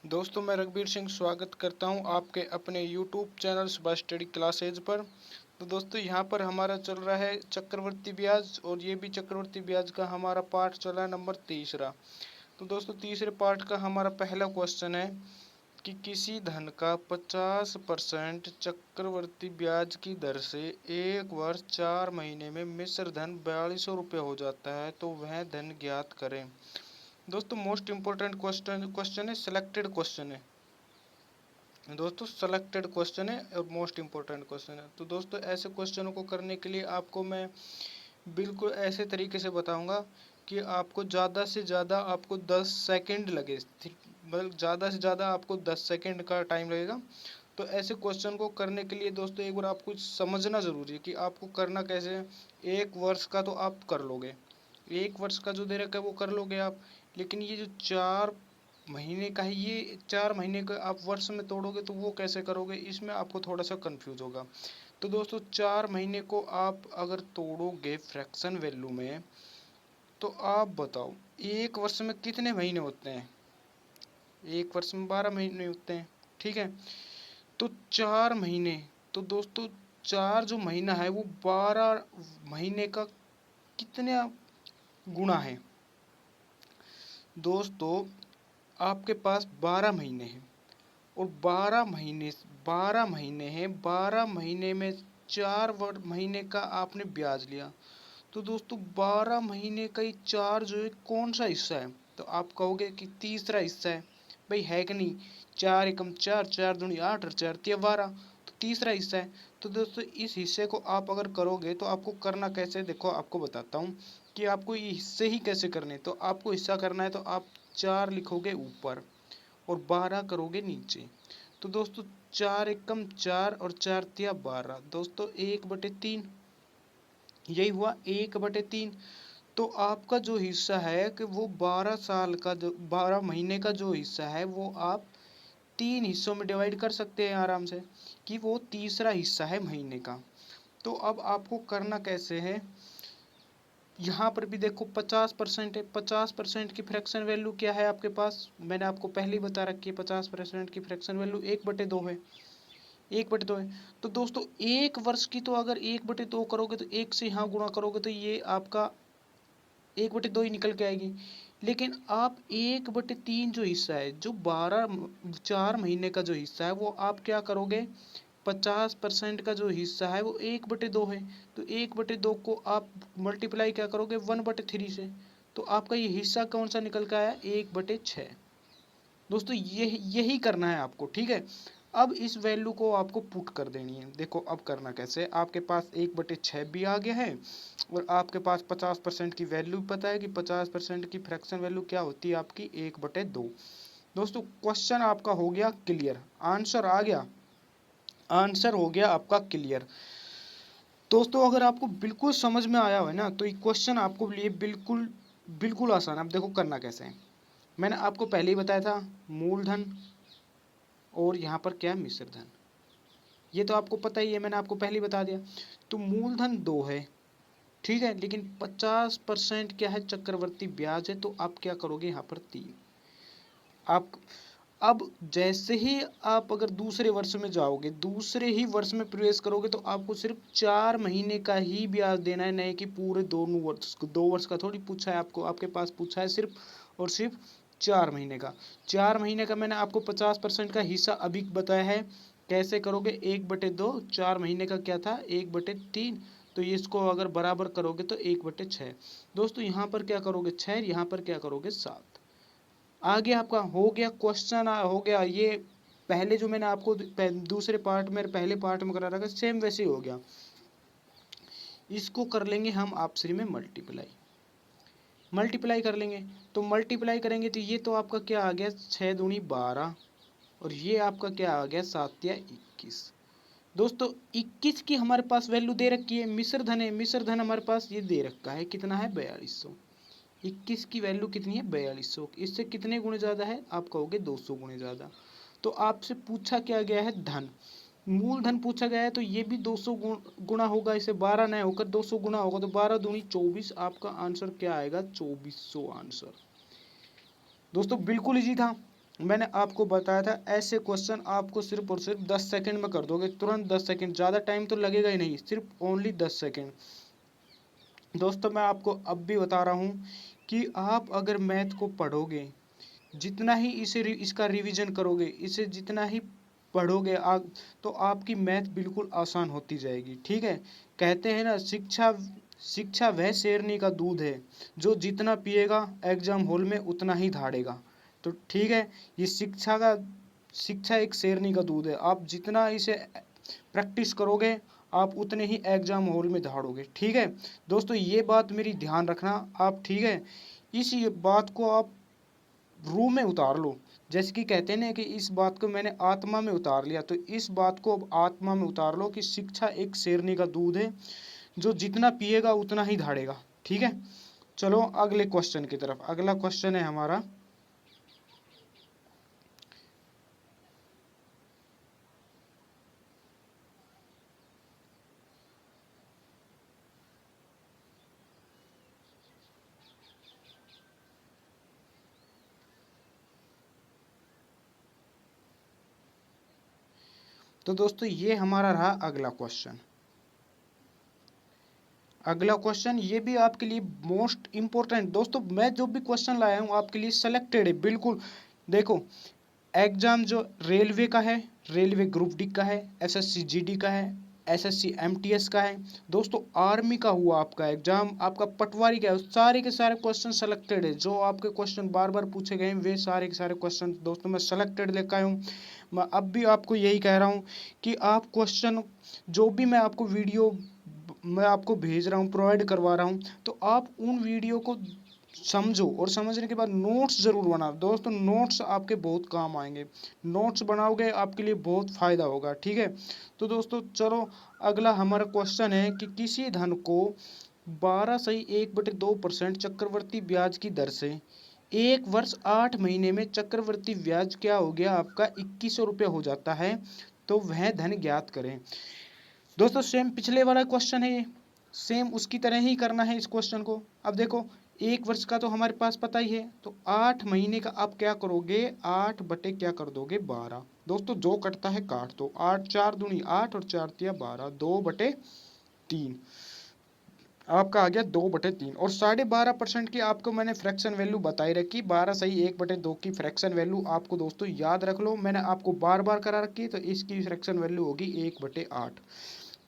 दोस्तों मैं रघुबीर सिंह स्वागत करता हूं आपके अपने YouTube channel Subhash study classes पर। तो दोस्तों यहाँ पर हमारा चल रहा है चक्रवर्ती ब्याज, और ये भी चक्रवर्ती ब्याज का हमारा पार्ट चल रहा है नंबर तीसरा। तो दोस्तों तीसरे पार्ट का हमारा पहला क्वेश्चन है कि किसी धन का 50% चक्रवर्ती ब्याज की दर से एक वर्ष 4 महीने में मिश्र धन 4200 रुपये हो जाता है, तो वह धन ज्ञात करें। दोस्तों मोस्ट इम्पोर्टेंट क्वेश्चन है, सिलेक्टेड क्वेश्चन है दोस्तों, सेलेक्टेड क्वेश्चन है और मोस्ट इम्पोर्टेंट क्वेश्चन है। तो दोस्तों ऐसे क्वेश्चनों को करने के लिए आपको मैं बिल्कुल ऐसे तरीके से बताऊंगा कि आपको ज़्यादा से ज़्यादा आपको 10 सेकंड लगे, मतलब ज़्यादा से ज़्यादा आपको 10 सेकंड का टाइम लगेगा। तो ऐसे क्वेश्चन को करने के लिए दोस्तों एक बार आपको समझना ज़रूरी है कि आपको करना कैसे है। 1 वर्ष का तो आप कर लोगे, 1 वर्ष का जो दे रखा है वो कर लोगे आप, लेकिन ये जो 4 महीने का है, ये 4 महीने का आप वर्ष में तोड़ोगे तो वो कैसे करोगे, इसमें आपको थोड़ा सा कंफ्यूज होगा। तो दोस्तों 4 महीने को आप अगर तोड़ोगे फ्रैक्शन वैल्यू में, तो आप बताओ 1 वर्ष में कितने महीने होते हैं। 1 वर्ष में 12 महीने होते हैं, ठीक है। तो 4 महीने, तो दोस्तों 4 जो महीना है वो 12 महीने का कितना गुणा है। दोस्तों आपके पास 12 महीने हैं, और 12 महीने हैं, 12 महीने में 4 महीने का आपने ब्याज लिया। तो दोस्तों 12 महीने का ही 4 जो है कौन सा हिस्सा है, तो आप कहोगे कि तीसरा हिस्सा है। भाई है कि नहीं, 4 एकम 4, 4 दूनी 8 और 4 तिया 12, तो तीसरा हिस्सा है। तो दोस्तों इस हिस्से को आप अगर करोगे तो आपको करना कैसे, देखो आपको बताता हूँ कि आपको ये हिस्से ही कैसे करने। तो आपको हिस्सा करना है तो आप 4 लिखोगे ऊपर और 12 करोगे नीचे। तो दोस्तों 4 एकम 4 और 4 तिया 12, दोस्तों 1/3, यही हुआ 1/3। तो आपका जो हिस्सा है कि वो 12 साल का, जो 12 महीने का जो हिस्सा है वो आप 3 हिस्सों में डिवाइड कर सकते हैं आराम से, कि वो तीसरा हिस्सा है महीने का। तो अब आपको करना कैसे है, यहाँ पर भी देखो 50% है, 50% की फ्रैक्शन वैल्यू क्या है आपके पास, मैंने आपको पहले ही बता रखी है। 50% की फ्रैक्शन वैल्यू 1/2 है, 1/2 है। तो दोस्तों 1 वर्ष की तो अगर 1/2 करोगे तो 1 से यहाँ गुणा करोगे तो ये आपका 1/2 ही निकल के आएगी। लेकिन आप 1/3 जो हिस्सा है, जो 4 महीने का जो हिस्सा है, वो आप क्या करोगे, 50% का जो हिस्सा है वो 1/2 है। तो 1/2 को आप मल्टीप्लाई क्या करोगे 1/3 से, तो आपका ये हिस्सा कौन सा निकल के आया, 1/6। दोस्तों यही करना है आपको, ठीक है। अब इस वैल्यू को आपको पुट कर देनी है। देखो अब करना कैसे, आपके पास 1/6 भी आ गया है, और आपके पास 50% की वैल्यू पता है कि 50% की फ्रैक्शन वैल्यू क्या होती है आपकी, 1/2। दोस्तों क्वेश्चन आपका हो गया क्लियर, आंसर आ गया, आंसर हो गया आपका क्लियर। दोस्तों अगर आपको बिल्कुल समझ में आया हो ना, तो ये क्वेश्चन आपको लिए बिल्कुल बिल्कुल आसान। अब देखो करना कैसे है, मैंने आपको पहले ही बताया था मूलधन और यहाँ पर क्या है मिश्र धन, ये तो आपको पता ही है, मैंने आपको पहले ही बता दिया। तो मूलधन 2 है, ठीक है, लेकिन 50% क्या है, चक्रवर्ती ब्याज है, तो आप क्या करोगे यहाँ पर 3। आप अब जैसे ही आप अगर दूसरे वर्ष में जाओगे, दूसरे ही वर्ष में प्रवेश करोगे, तो आपको सिर्फ 4 महीने का ही ब्याज देना है, नहीं कि पूरे दोनों वर्ष, 2 वर्ष का थोड़ी पूछा है आपको, आपके पास पूछा है सिर्फ और सिर्फ 4 महीने का। 4 महीने का मैंने आपको 50% का हिस्सा अभी बताया है, कैसे करोगे, 1/2, 4 महीने का क्या था 1/3, तो इसको अगर बराबर करोगे तो 1/6। दोस्तों यहाँ पर क्या करोगे 6, यहाँ पर क्या करोगे 7। आगे आपका हो गया क्वेश्चन, हो गया ये। पहले जो मैंने आपको दूसरे पार्ट में, पहले पार्ट में करा रखा सेम वैसे ही हो गया। इसको कर लेंगे हम आपसे में मल्टीप्लाई, मल्टीप्लाई कर लेंगे। तो मल्टीप्लाई करेंगे तो ये तो आपका क्या आ गया 6 दूनी 12, और ये आपका क्या आ गया 7 या 21। दोस्तों 21 की हमारे पास वैल्यू दे रखी है, मिश्र धन है, मिश्र धन हमारे पास ये दे रखा है, कितना है 4200। 21 की वैल्यू कितनी है 4200, इससे कितने गुणे ज़्यादा है, आप कहोगे 200 गुणे ज़्यादा। तो आपसे पूछा क्या गया है धन, मूलधन पूछा गया है, तो ये भी 200 गुणा होगा, इसे 12 नहीं होकर 200 गुणा होगा, तो 12 दूनी 24, आपका आंसर क्या आएगा 2400 आंसर। दोस्तों बिल्कुल इजी था, मैंने आपको बताया था ऐसे क्वेश्चन आपको सिर्फ और सिर्फ 10 सेकंड में कर दोगे, तुरंत 10 सेकंड, ज़्यादा टाइम तो लगेगा ही नहीं, सिर्फ ओनली 10 सेकंड। दोस्तों मैं आपको अब भी बता रहा हूँ कि आप अगर मैथ को पढ़ोगे, जितना ही इसका रिवीजन करोगे, इसे जितना ही पढ़ोगे तो आपकी मैथ बिल्कुल आसान होती जाएगी। ठीक है, कहते हैं ना, शिक्षा शिक्षा वह शेरनी का दूध है जो जितना पिएगा एग्जाम हॉल में उतना ही धाड़ेगा। तो ठीक है, ये शिक्षा एक शेरनी का दूध है, आप जितना इसे प्रैक्टिस करोगे आप उतने ही एग्जाम हॉल में धाड़ोगे। ठीक है दोस्तों, ये बात मेरी ध्यान रखना आप। ठीक है, इस ये बात को आप रूह में उतार लो। जैसे कि कहते हैं ना कि इस बात को मैंने आत्मा में उतार लिया, तो इस बात को अब आत्मा में उतार लो कि शिक्षा एक शेरनी का दूध है जो जितना पिएगा उतना ही धाड़ेगा। ठीक है, चलो अगले क्वेश्चन की तरफ। अगला क्वेश्चन है हमारा, तो दोस्तों ये हमारा रहा अगला क्वेश्चन। अगला क्वेश्चन ये भी आपके लिए मोस्ट इम्पोर्टेंट। दोस्तों मैं जो भी क्वेश्चन लाया हूँ आपके लिए सेलेक्टेड है बिल्कुल। देखो, एग्जाम जो रेलवे का है, रेलवे ग्रुप डी का है, एसएससी जीडी का है, एसएससी एमटीएस का है, दोस्तों आर्मी का हुआ आपका एग्जाम, आपका पटवारी का है, सारे के सारे क्वेश्चन सेलेक्टेड है। जो आपके क्वेश्चन बार बार पूछे गए हैं वे सारे के सारे क्वेश्चन दोस्तों मैं सेलेक्टेड लेकर आया हूँ। मैं अब भी आपको यही कह रहा हूँ कि आप क्वेश्चन, जो भी मैं आपको वीडियो मैं आपको भेज रहा हूँ, प्रोवाइड करवा रहा हूँ, तो आप उन वीडियो को समझो और समझने के बाद नोट्स ज़रूर बनाओ। दोस्तों नोट्स आपके बहुत काम आएंगे, नोट्स बनाओगे आपके लिए बहुत फ़ायदा होगा। ठीक है, तो दोस्तों चलो अगला हमारा क्वेश्चन है कि किसी धन को 12 सही 1/2% चक्रवर्ती ब्याज की दर से एक वर्ष 8 महीने में चक्रवर्ती ब्याज क्या हो गया आपका 2100 रुपये हो जाता है, तो वह धन ज्ञात करें। दोस्तों सेम पिछले वाला क्वेश्चन है ये, सेम उसकी तरह ही करना है इस क्वेश्चन को। अब देखो, एक वर्ष का तो हमारे पास पता ही है, तो 8 महीने का आप क्या करोगे, 8 बटे क्या कर दोगे 12। दोस्तों जो कटता है काट दो, 8 4 दूनी 8 और 4 तिया 12, 2/3 आपका आ गया 2/3। और 12.5% की आपको मैंने फ्रैक्शन वैल्यू बताई रखी, 12 सही 1/2 की फ्रैक्शन वैल्यू आपको दोस्तों याद रख लो, मैंने आपको बार बार करा रखी, तो इसकी फ्रैक्शन वैल्यू होगी 1/8।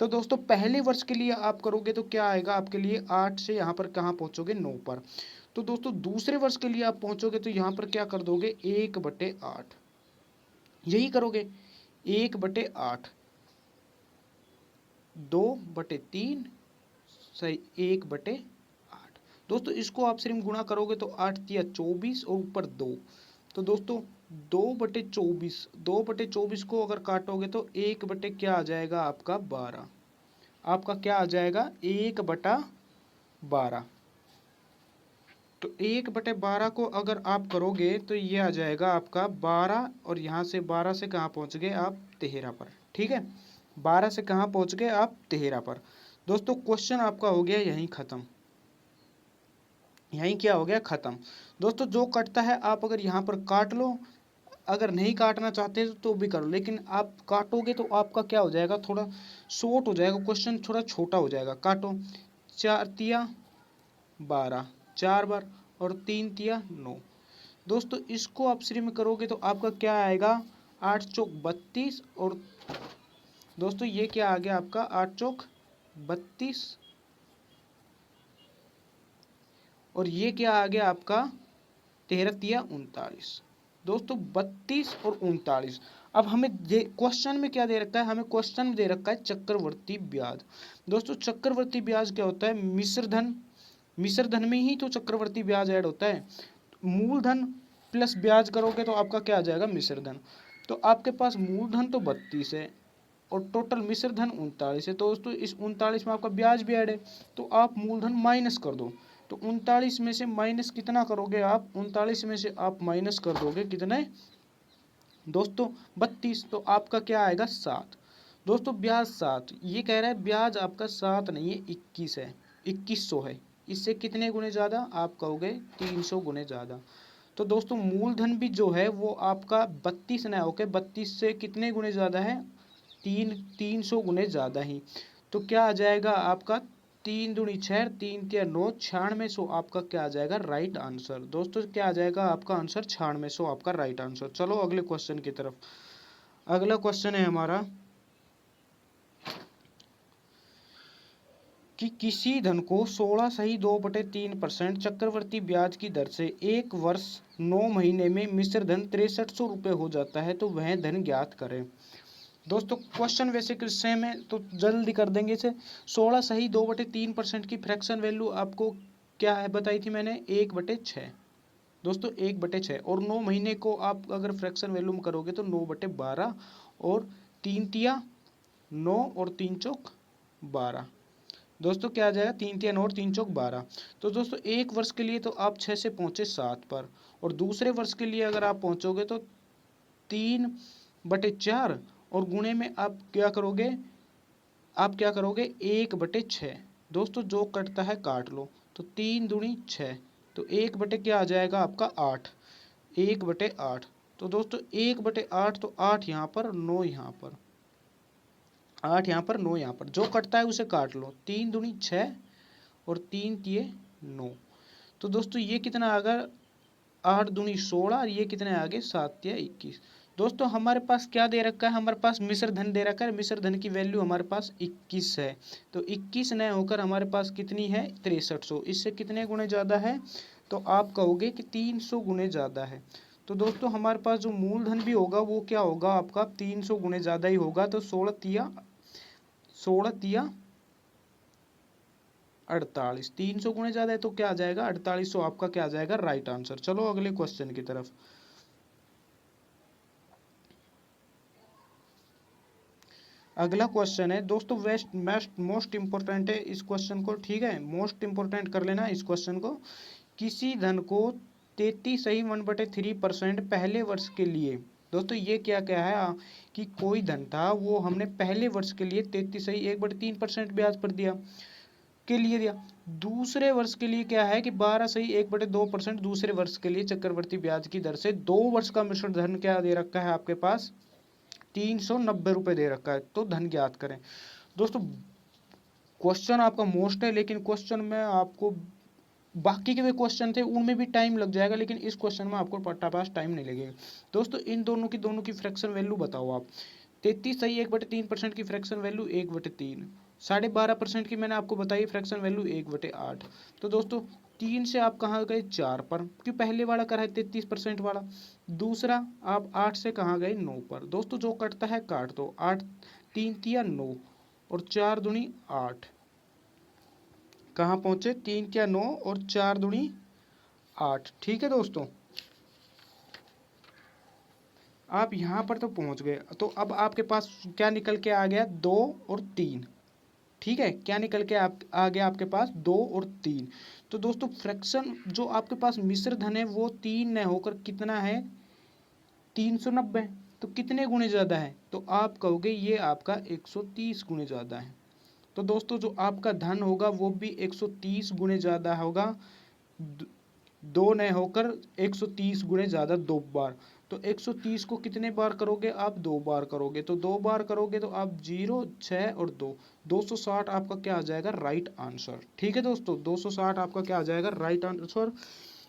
तो दोस्तों पहले वर्ष के लिए आप करोगे तो क्या आएगा आपके लिए, 8 से यहाँ पर कहाँ पहुँचोगे 9 पर। तो दोस्तों दूसरे वर्ष के लिए आप पहुँचोगे तो यहाँ पर क्या कर दोगे 1/8, यही करोगे 1/8, 2/3 सही 1/8। दोस्तों इसको आप सिर्फ गुणा करोगे तो 8 तिया 24 और ऊपर 2, तो दोस्तों 2/24 को अगर काटोगे तो 1 बटे क्या आ जाएगा आपका 12, आपका क्या आ जाएगा 1/12। तो 1/12 को अगर आप करोगे तो ये आ जाएगा आपका 12, और यहाँ से 12 से कहाँ पहुँच गए आप 13 पर। ठीक है, 12 से कहाँ पहुँच गए आप 13 पर। दोस्तों क्वेश्चन आपका हो गया यहीं ख़त्म, यहीं क्या हो गया ख़त्म। दोस्तों जो कटता है आप अगर यहाँ पर काट लो, अगर नहीं काटना चाहते तो भी करो, लेकिन आप काटोगे तो आपका क्या हो जाएगा, थोड़ा शॉर्ट हो जाएगा क्वेश्चन, थोड़ा छोटा हो जाएगा। काटो, 4 तिया 12, 4 बार, और 3 तिया 9। दोस्तों इसको आप श्री में करोगे तो आपका क्या आएगा 8 चौक 32, और दोस्तों ये क्या आ गया आपका 8 चौक 32, और ये क्या आ गया आपका 13 तिया 39। दोस्तों 32 और 39। अब हमें क्वेश्चन में क्या दे रखा है, हमें क्वेश्चन में दे रखा है चक्रवर्ती ब्याज। दोस्तों चक्रवर्ती ब्याज क्या होता है, मिश्र धन, मिश्र धन में ही तो चक्रवर्ती ब्याज ऐड होता है। मूलधन प्लस ब्याज करोगे तो आपका क्या आ जाएगा मिश्र धन। तो आपके पास मूलधन तो 32 है और टोटल मिश्र धन 39 है, तो दोस्तों इस 39 में आपका ब्याज भी ऐड है, तो आप मूलधन माइनस कर दो। तो 39 में से माइनस कितना करोगे आप, 39 में से आप माइनस कर दोगे कितने दोस्तों 32, तो आपका क्या आएगा 7। दोस्तों ब्याज 7, ये कह रहा है ब्याज आपका 7 नहीं है 21 है, 2100 है। इससे कितने गुने ज़्यादा, आप कहोगे 300 गुने ज़्यादा। तो दोस्तों मूलधन भी जो है वो आपका 32 ना होके 32 से कितने गुने ज़्यादा है, 300 गुने ज़्यादा ही। तो क्या आ जाएगा आपका 3 दूनी 6, 3 तिया 9, 9600 आपका क्या आ जाएगा राइट आंसर। दोस्तों क्या आ जाएगा आपका आंसर 9600 आपका राइट आंसर। चलो अगले क्वेश्चन की तरफ। अगला क्वेश्चन है हमारा कि किसी धन को 16 सही 2/3% चक्रवर्ती ब्याज की दर से 1 वर्ष 9 महीने में मिश्र धन 6300 रुपये हो जाता है, तो वह धन ज्ञात करें। दोस्तों क्वेश्चन वैसे सेम है तो जल्दी कर देंगे इसे। 16 सही 2/3% की फ्रैक्शन वैल्यू आपको क्या है बताई थी मैंने, 1/6। दोस्तों 1/6 और 9 महीने को आप अगर फ्रैक्शन वैल्यू में करोगे तो 9/12 और 3 तिया 9 और 3 चौक 12। दोस्तों क्या आ जाएगा 3 तिया 9 और 3 चौक 12। तो दोस्तों 1 वर्ष के लिए तो आप 6 से पहुंचे 7 पर, और दूसरे वर्ष के लिए अगर आप पहुंचोगे तो 3/4 और गुणे में आप क्या करोगे 1/6। दोस्तों जो कटता है काट लो, तो 3 दूनी 6, तो 1 बटे क्या आ जाएगा आपका 8, 1/8। तो दोस्तों 1/8, तो 8 यहाँ पर 9 यहाँ पर, 8 यहाँ पर 9 यहाँ पर, जो कटता है उसे काट लो। 3 दूनी 6 और 3 तिये 9। तो दोस्तों ये कितना आ गया 8 दूनी 16 और ये कितने आ गए 7 तिया 21। दोस्तों हमारे पास क्या दे रखा है, हमारे पास मिश्र धन दे रखा है। मिश्र धन की वैल्यू हमारे पास 21 है, तो 21 न होकर हमारे पास कितनी है 6300। इससे कितने गुने ज़्यादा है, तो आप कहोगे कि 300 गुने ज़्यादा है। तो दोस्तों हमारे पास जो मूलधन भी होगा वो क्या होगा आपका 300 गुने ज़्यादा ही होगा। तो 16 तिया 48, 300 गुने ज़्यादा है तो क्या आ जाएगा 4800 आपका क्या आ जाएगा राइट आंसर। चलो अगले क्वेश्चन की तरफ। अगला क्वेश्चन है दोस्तों मोस्ट इंपोर्टेंट है इस क्वेश्चन को, ठीक है, मोस्ट इंपोर्टेंट कर लेना इस क्वेश्चन को। किसी धन को 33 सही 1/3% पहले वर्ष के लिए। दोस्तों ये क्या क्या है कि कोई धन था वो हमने पहले वर्ष के लिए 33 सही 1/3% ब्याज पर दिया के लिए दिया। दूसरे वर्ष के लिए क्या है कि 12 सही 1/2% दूसरे वर्ष के लिए चक्रवर्ती ब्याज की दर से 2 वर्ष का मिश्र धन क्या दे रखा है आपके पास 390 रुपये दे रखा है, तो धन ज्ञात करें। दोस्तों क्वेश्चन आपका मोस्ट है, लेकिन क्वेश्चन में आपको बाकी के भी क्वेश्चन थे उनमें भी टाइम लग जाएगा, लेकिन इस क्वेश्चन में आपको पास टाइम नहीं लगेगा। दोस्तों इन दोनों की फ्रैक्शन वैल्यू बताओ आप। 33 सही 1/3% की फ्रैक्शन वैल्यू 1/3, 12.5% की मैंने आपको बताई फ्रैक्शन वैल्यू 1/8। तो दोस्तों 3 से आप कहाँ गए 4 पर, क्योंकि पहले वाला करा है 33% वाला। दूसरा आप 8 से कहाँ गए 9 पर। दोस्तों जो कटता है काट दो, 8 3 तिया 9 और 4 दूनी 8, कहाँ पहुंचे 3 तिया 9 और 4 दूनी 8। ठीक है दोस्तों, आप यहाँ पर तो पहुंच गए। तो अब आपके पास क्या निकल के आ गया 2 और 3। ठीक है, क्या निकल के आ गया आपके पास 2 और 3। तो दोस्तों फ्रैक्शन जो आपके पास मिश्र धन है वो 3 न होकर कितना है 390। तो कितने गुने ज़्यादा है, तो आप कहोगे ये आपका 130 गुने ज़्यादा है। तो दोस्तों जो आपका धन होगा वो भी 130 गुने ज़्यादा होगा, 2 न होकर 130 गुने ज़्यादा 2 बार। तो 130 को कितने बार करोगे आप 2 बार करोगे, तो 2 बार करोगे तो आप 0 6 और 2 260 आपका क्या आ जाएगा राइट आंसर। ठीक है दोस्तों, 260 आपका क्या आ जाएगा राइट आंसर।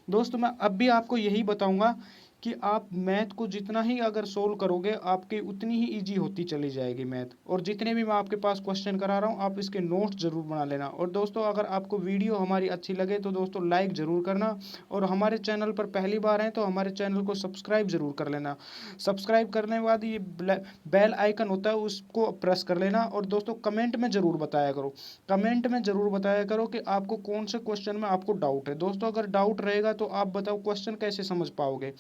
दोस्तों मैं अब भी आपको यही बताऊंगा कि आप मैथ को जितना ही अगर सोल्व करोगे आपकी उतनी ही इजी होती चली जाएगी मैथ। और जितने भी मैं आपके पास क्वेश्चन करा रहा हूँ आप इसके नोट्स जरूर बना लेना। और दोस्तों अगर आपको वीडियो हमारी अच्छी लगे तो दोस्तों लाइक ज़रूर करना, और हमारे चैनल पर पहली बार हैं तो हमारे चैनल को सब्सक्राइब ज़रूर कर लेना। सब्सक्राइब करने के बाद ये बेल आइकन होता है उसको प्रेस कर लेना। और दोस्तों कमेंट में ज़रूर बताया करो, कमेंट में ज़रूर बताया करो कि आपको कौन से क्वेश्चन में आपको डाउट है। दोस्तों अगर डाउट रहेगा तो आप बताओ क्वेश्चन कैसे समझ पाओगे।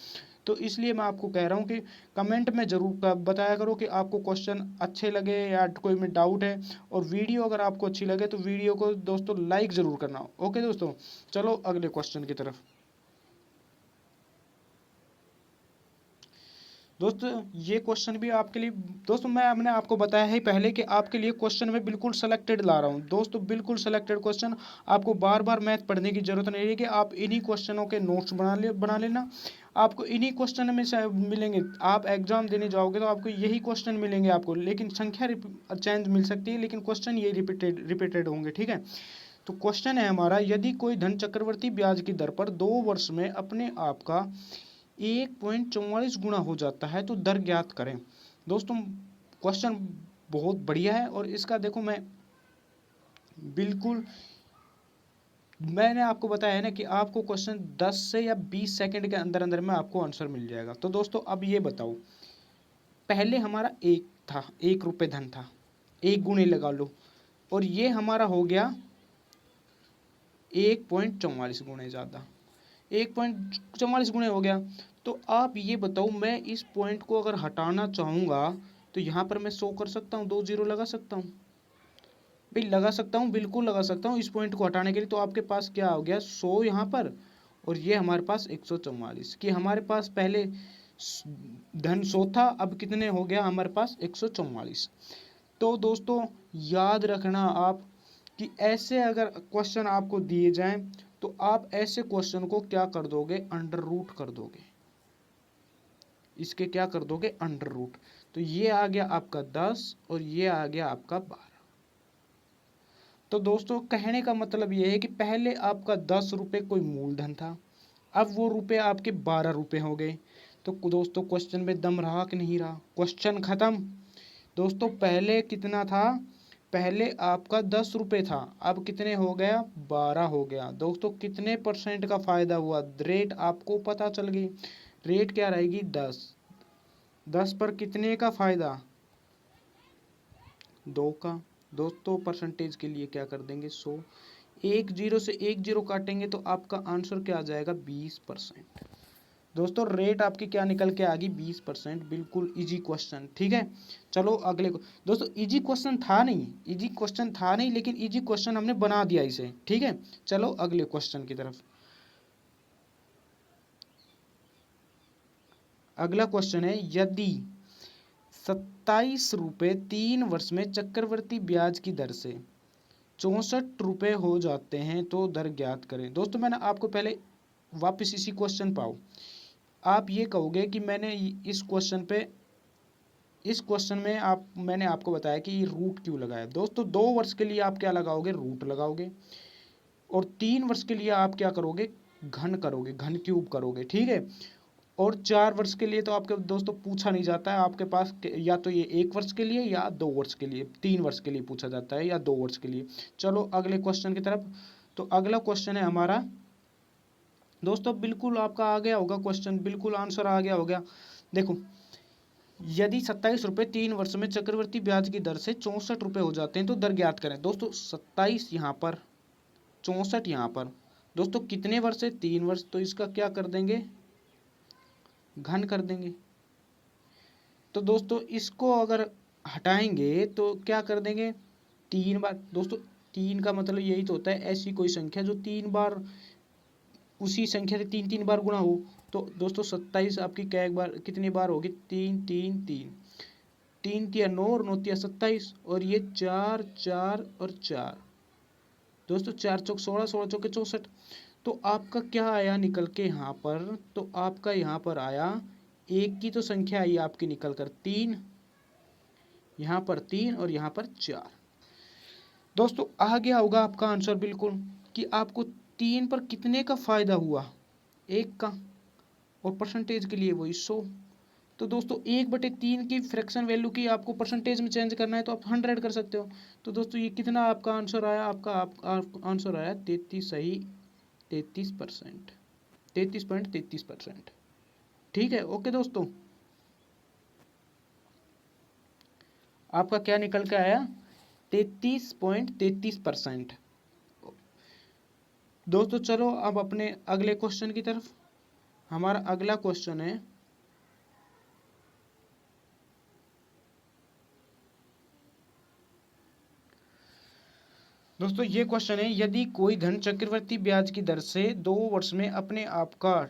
तो इसलिए मैं आपको कह रहा हूँ कि कमेंट में ज़रूर बताया करो कि आपको क्वेश्चन अच्छे लगे या कोई में डाउट है। और वीडियो अगर आपको अच्छी लगे तो वीडियो को दोस्तों लाइक ज़रूर करना। ओके दोस्तों, चलो अगले क्वेश्चन की तरफ। दोस्तों ये क्वेश्चन भी आपके लिए, दोस्तों मैंने आपको बताया है पहले कि आपके लिए क्वेश्चन में बिल्कुल सेलेक्टेड ला रहा हूँ दोस्तों, बिल्कुल सेलेक्टेड क्वेश्चन। आपको बार बार मैथ पढ़ने की जरूरत नहीं है कि आप इन्हीं क्वेश्चनों के नोट्स बना लेना। आपको इन्हीं क्वेश्चन में से मिलेंगे, आप एग्जाम देने जाओगे तो आपको यही क्वेश्चन मिलेंगे आपको, लेकिन संख्या चेंज मिल सकती है लेकिन क्वेश्चन ये रिपीटेड होंगे, ठीक है। तो क्वेश्चन है हमारा, यदि कोई धन चक्रवर्ती ब्याज की दर पर 2 वर्ष में अपने आप का 1.44 गुना हो जाता है तो दर ज्ञात करें। दोस्तों क्वेश्चन बहुत बढ़िया है, और इसका देखो मैं बिल्कुल, मैंने आपको बताया है ना कि आपको क्वेश्चन 10 से या 20 सेकंड के अंदर अंदर में आपको आंसर मिल जाएगा। तो दोस्तों अब ये बताओ, पहले हमारा 1 रुपये धन था, 1 गुणे लगा लो, और ये हमारा हो गया 1.44 गुणे, ज़्यादा 1.44 गुणे हो गया। तो आप ये बताओ, मैं इस पॉइंट को अगर हटाना चाहूँगा तो यहाँ पर मैं 100 कर सकता हूँ, 2 जीरो लगा सकता हूँ भाई, लगा सकता हूँ, बिल्कुल लगा सकता हूँ इस पॉइंट को हटाने के लिए। तो आपके पास क्या हो गया, 100 यहाँ पर, और ये हमारे पास 144, कि हमारे पास पहले धन 100 था, अब कितने हो गया हमारे पास 144। तो दोस्तों याद रखना आप कि ऐसे अगर क्वेश्चन आपको दिए जाएं तो आप ऐसे क्वेश्चन को क्या कर दोगे, अंडर रूट कर दोगे, इसके क्या कर दोगे, अंडर रूट। तो ये आ गया आपका 10 और ये आ गया आपका 12। तो दोस्तों कहने का मतलब ये है कि पहले आपका 10 रुपये कोई मूलधन था, अब वो रुपये आपके 12 रुपये हो गए। तो दोस्तों क्वेश्चन में दम रहा कि नहीं रहा, क्वेश्चन खत्म। दोस्तों पहले कितना था, पहले आपका 10 रुपये था, अब कितने हो गया, 12 हो गया। दोस्तों कितने परसेंट का फायदा हुआ, रेट आपको पता चल गई, रेट क्या रहेगी, 10। 10 पर कितने का फायदा, 2 का। दोस्तों परसेंटेज के लिए क्या कर देंगे, 100। एक जीरो से एक जीरो काटेंगे तो आपका आंसर क्या आ जाएगा, 20%। दोस्तों रेट आपकी क्या निकल के आ गई, 20%। बिल्कुल इजी क्वेश्चन, ठीक है। चलो अगले को, दोस्तों इजी क्वेश्चन था नहीं, इजी क्वेश्चन था नहीं, लेकिन इजी क्वेश्चन हमने बना दिया इसे, ठीक है। चलो अगले क्वेश्चन की तरफ। अगला क्वेश्चन है, यदि 27 रुपये 3 वर्ष में चक्रवर्ती ब्याज की दर से 64 रुपये हो जाते हैं तो दर ज्ञात करें। दोस्तों मैंने आपको पहले वापस इसी क्वेश्चन पाओ, आप ये कहोगे कि मैंने इस क्वेश्चन में मैंने आपको बताया कि रूट क्यों लगाया। दोस्तों 2 वर्ष के लिए आप क्या लगाओगे, रूट लगाओगे, और 3 वर्ष के लिए आप क्या करोगे, घन करोगे, घन क्यूब करोगे, ठीक है। और 4 वर्ष के लिए तो आपके दोस्तों पूछा नहीं जाता है, आपके पास या तो ये 1 वर्ष के लिए या 2 वर्ष के लिए, 3 वर्ष के लिए पूछा जाता है या 2 वर्ष के लिए। चलो अगले क्वेश्चन की तरफ। तो अगला क्वेश्चन है हमारा, दोस्तों बिल्कुल आपका आ गया होगा क्वेश्चन, बिल्कुल आंसर आ गया होगा। देखो, यदि 27 रुपये 3 वर्ष में चक्रवर्ती ब्याज की दर से 64 रुपये हो जाते हैं तो दर ज्ञात करें। दोस्तों 27 यहाँ पर, 64 यहाँ पर, दोस्तों कितने वर्ष है, 3 वर्ष, तो इसका क्या कर देंगे, घन कर देंगे। तो दोस्तों इसको अगर हटाएंगे तो क्या कर देंगे, 3 बार। दोस्तों 3 का मतलब यही तो होता है, ऐसी कोई संख्या जो 3 बार उसी संख्या से 3 3 बार गुणा हो। तो दोस्तों 27 आपकी क्या, एक बार कितनी बार होगी, 3 3 3, 3 तिया 9 और 9 तिया 27, और ये 4 4 और 4। दोस्तों 4 चौक 16, 16 चौके 64। तो आपका क्या आया निकल के यहाँ पर, तो आपका यहाँ पर आया, एक की तो संख्या आई आपकी निकल कर 3, यहाँ पर 3 और यहाँ पर 4। दोस्तों आ गया होगा आपका आंसर बिल्कुल, कि आपको 3 पर कितने का फायदा हुआ, 1 का, और परसेंटेज के लिए वही 100। तो दोस्तों 1/3 की फ्रैक्शन वैल्यू की आपको परसेंटेज में चेंज करना है तो आप 100 कर सकते हो। तो दोस्तों ये कितना आपका आंसर आया, आपका आंसर आया 33, सही 33%, 33.33%, ठीक है। ओके दोस्तों, आपका क्या निकल के आया, 33.33%। दोस्तों चलो अब अपने अगले क्वेश्चन की तरफ। हमारा अगला क्वेश्चन है, दोस्तों ये क्वेश्चन है, यदि कोई धन चक्रवर्ती ब्याज की दर से 2 वर्ष में अपने आप का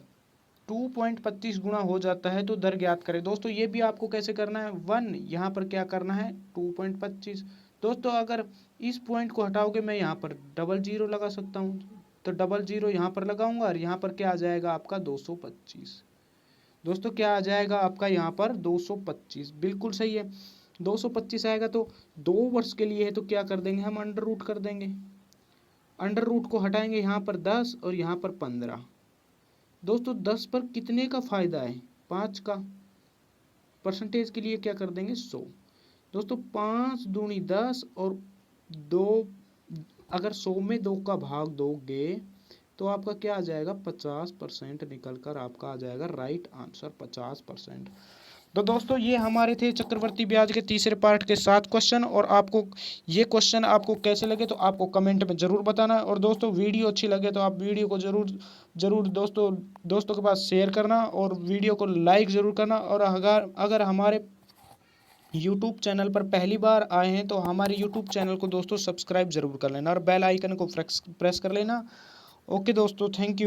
2.25 गुना हो जाता है तो दर ज्ञात करें। दोस्तों ये भी आपको कैसे करना है, 1 यहाँ पर क्या करना है 2.25। दोस्तों अगर इस पॉइंट को हटाओगे मैं यहाँ पर डबल जीरो लगा सकता हूँ, तो डबल जीरो यहाँ पर लगाऊंगा और यहाँ पर क्या आ जाएगा आपका 225। दोस्तों क्या आ जाएगा आपका यहाँ पर 225, बिल्कुल सही है। 225 आएगा तो 2 वर्ष के लिए है तो क्या कर देंगे हम, अंडर रूट कर देंगे। अंडर रूट को हटाएंगे यहाँ पर 10 और यहाँ पर 15। दोस्तों 10 पर कितने का फायदा है, 5 का। परसेंटेज के लिए क्या कर देंगे 100। दोस्तों 5 दूनी 10 और 2, अगर 100 में 2 का भाग दोगे तो आपका क्या आ जाएगा 50% निकल कर आपका आ जाएगा राइट आंसर 50%। तो दोस्तों ये हमारे थे चक्रवर्ती ब्याज के तीसरे पार्ट के 7 क्वेश्चन। और आपको ये क्वेश्चन आपको कैसे लगे तो आपको कमेंट में ज़रूर बताना। और दोस्तों वीडियो अच्छी लगे तो आप वीडियो को ज़रूर दोस्तों के पास शेयर करना और वीडियो को लाइक ज़रूर करना। और अगर हमारे यूट्यूब चैनल पर पहली बार आए हैं तो हमारे यूट्यूब चैनल को दोस्तों सब्सक्राइब ज़रूर कर लेना और बेल आइकन को प्रेस कर लेना। ओके दोस्तों, थैंक यू।